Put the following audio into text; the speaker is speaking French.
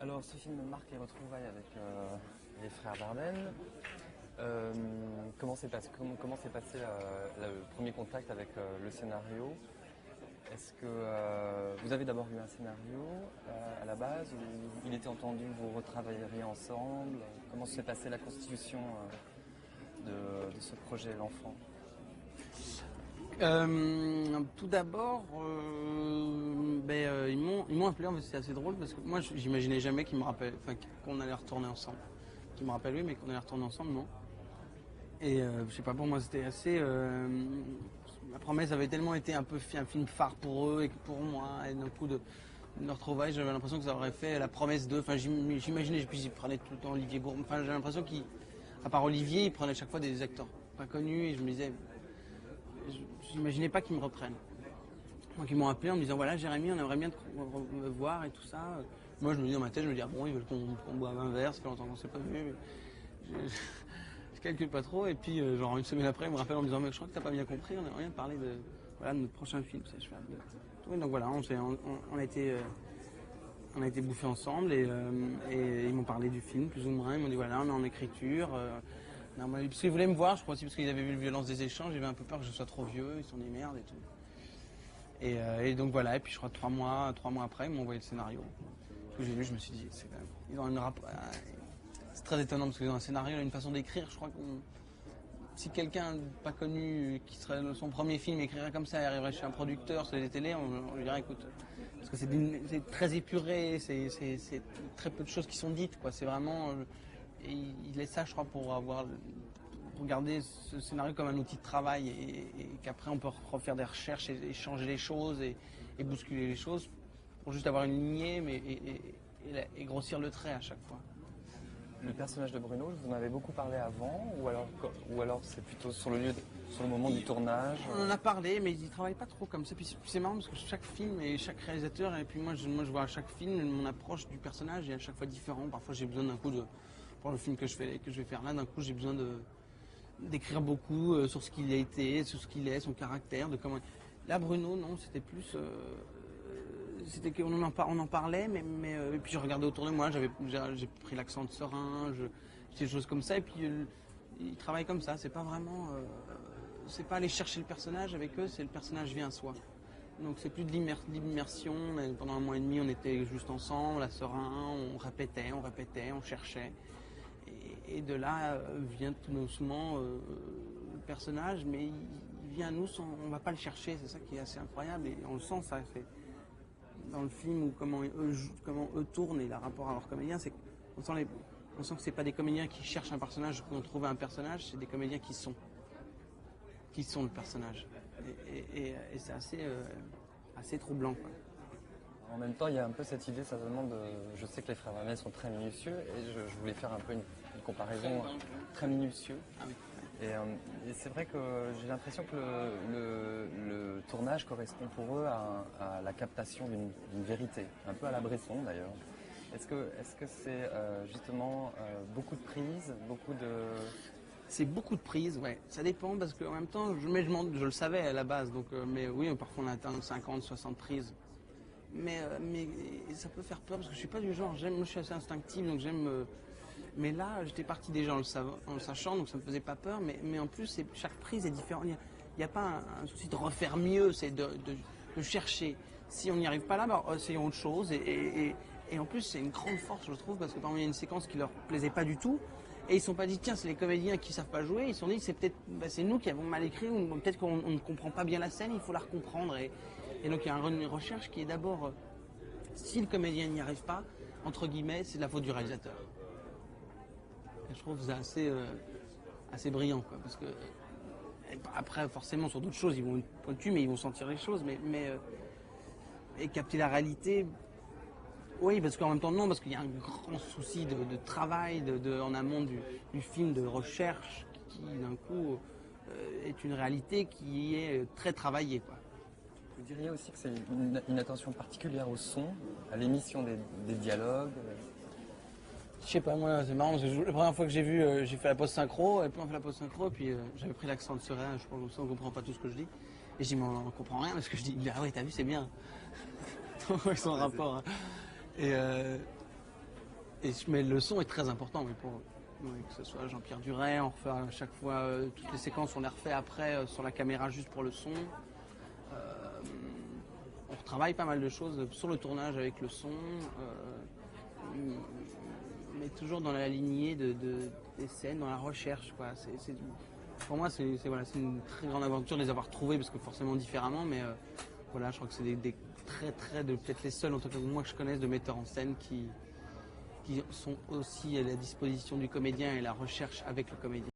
Alors, ce film marque les retrouvailles avec les frères Dardenne. Comment s'est passé le premier contact avec le scénario? Est-ce que vous avez d'abord eu un scénario à la base ou il était entendu que vous retravailleriez ensemble? Comment s'est passée la constitution de ce projet, l'enfant? Tout d'abord, ils m'ont appelé, c'est assez drôle parce que moi j'imaginais jamais qu'ils me rappellent, qu'on allait retourner ensemble. Qu'ils me rappellent oui, mais qu'on allait retourner ensemble, non. Et je sais pas, pour moi c'était assez. La promesse avait tellement été un peu un film phare pour eux et pour moi, et d'un coup de retrouvailles, j'avais l'impression que ça aurait fait la promesse d'eux. Enfin, j'imaginais, puis ils prenaient tout le temps Olivier Gourmet. Enfin, j'avais l'impression qu'à part Olivier, ils prenaient à chaque fois des acteurs pas connus et je me disais. J'imaginais pas qu'ils me reprennent. Donc ils m'ont appelé en me disant voilà Jérémy, on aimerait bien te voir et tout ça. Moi je me dis dans ma tête, je me dis ah bon ils veulent qu'on boive un verre, ça fait longtemps qu'on s'est pas vu. Je calcule pas trop et puis genre une semaine après ils me rappellent en me disant mais je crois que t'as pas bien compris, on aimerait bien te parler de notre prochain film. Je fais, donc voilà, on a été bouffés ensemble et ils m'ont parlé du film plus ou moins. Ils m'ont dit voilà on est en écriture. Non, parce qu'ils voulaient me voir, je crois aussi parce qu'ils avaient vu la violence des échanges, j'avais un peu peur que je sois trop vieux, ils sont des merdes et tout. Et donc voilà, et puis je crois 3 mois après, ils m'ont envoyé le scénario. Ce que j'ai lu, je me suis dit, ils ont c'est très étonnant parce qu'ils ont un scénario, une façon d'écrire, je crois que si quelqu'un pas connu, qui serait son premier film, écrirait comme ça et arriverait chez un producteur sur les télés, on lui dirait écoute, parce que c'est très épuré, c'est très peu de choses qui sont dites, quoi, c'est vraiment... Et il laisse ça, je crois, pour garder ce scénario comme un outil de travail et qu'après on peut refaire des recherches et changer les choses et bousculer les choses pour juste avoir une lignée et grossir le trait à chaque fois. Le personnage de Bruno, vous en avez beaucoup parlé avant ou alors c'est plutôt sur le moment du tournage? On en a parlé, mais ils ne travaillent pas trop comme ça. Puis c'est marrant parce que chaque film et chaque réalisateur, et puis moi je vois à chaque film, mon approche du personnage est à chaque fois différente. Parfois j'ai besoin d'un coup pour le film que je vais faire là, d'un coup j'ai besoin d'écrire beaucoup sur ce qu'il a été, sur ce qu'il est, son caractère, de comment. Là Bruno, non, c'était plus, c'était qu'on on en parlait, mais et puis je regardais autour de moi, j'ai pris l'accent de Serein, des choses comme ça, et puis il travaille comme ça, c'est pas vraiment, c'est pas aller chercher le personnage avec eux, c'est le personnage vient à soi. Donc c'est plus de l'immersion. Pendant 1 mois et demi, on était juste ensemble, à Serein, on répétait, on cherchait. Et de là vient tout doucement le personnage, mais il vient à nous, on ne va pas le chercher, c'est ça qui est assez incroyable. Et on le sent, ça, dans le film, où comment eux tournent et le rapport à leurs comédiens, c'est qu'on sent que ce n'est pas des comédiens qui cherchent un personnage, qui ont trouvé un personnage, c'est des comédiens qui sont le personnage. Et c'est assez troublant, quoi. En même temps, il y a un peu cette idée, certainement, je sais que les frères Dardenne sont très minutieux, et je voulais faire un peu une comparaison très minutieux. Ah oui. Et c'est vrai que j'ai l'impression que le tournage correspond pour eux à la captation d'une vérité, un peu à la Bresson d'ailleurs. Est-ce que c'est justement beaucoup de prises, C'est beaucoup de prises, ouais. Ça dépend parce qu'en même temps, je le savais à la base, donc, mais oui, parfois on atteint 50, 60 prises. Mais ça peut faire peur parce que je suis pas du genre, moi je suis assez instinctif, donc j'aime. Mais là, j'étais parti déjà en le sachant, donc ça me faisait pas peur. Mais en plus, chaque prise est différente. Il n'y a pas un souci de refaire mieux, c'est de chercher. Si on n'y arrive pas là, essayons autre chose. Et en plus, c'est une grande force, je trouve, parce que par exemple, il y a une séquence qui leur plaisait pas du tout. Et ils ne sont pas dit, tiens, c'est les comédiens qui ne savent pas jouer. Ils se sont dit, c'est peut-être c'est nous qui avons mal écrit, ou peut-être qu'on ne comprend pas bien la scène, il faut la recomprendre. Et donc, il y a une recherche qui est d'abord, si le comédien n'y arrive pas, entre guillemets, c'est de la faute du réalisateur. Et je trouve que c'est assez brillant, quoi, parce que après, forcément, sur d'autres choses, ils vont être pointus, mais ils vont sentir les choses. Et capter la réalité. Oui, parce qu'en même temps, non, parce qu'il y a un grand souci de travail en amont du film, de recherche, qui d'un coup est une réalité qui est très travaillée, quoi. Vous diriez aussi que c'est une attention particulière au son, à l'émission des dialogues? Je sais pas, moi, c'est marrant, parce que la première fois que j'ai vu, j'ai fait la pause synchro, et puis on fait la pause synchro, et puis j'avais pris l'accent de Serein, je pense qu'on comprend pas tout ce que je dis. Et je dis, mais on comprend rien, parce que je dis, ah oui, t'as vu, c'est bien. Ils sont en rapport. Hein. Mais le son est très important, oui, que ce soit Jean-Pierre Duret, on refait à chaque fois toutes les séquences, on les refait après sur la caméra juste pour le son. On retravaille pas mal de choses sur le tournage avec le son, mais toujours dans la lignée des scènes, dans la recherche, quoi. Pour moi, c'est une très grande aventure de les avoir trouvés, parce que forcément différemment, mais voilà, je crois que c'est des peut-être les seuls, en tout cas moi que je connaisse, de metteurs en scène qui sont aussi à la disposition du comédien et la recherche avec le comédien.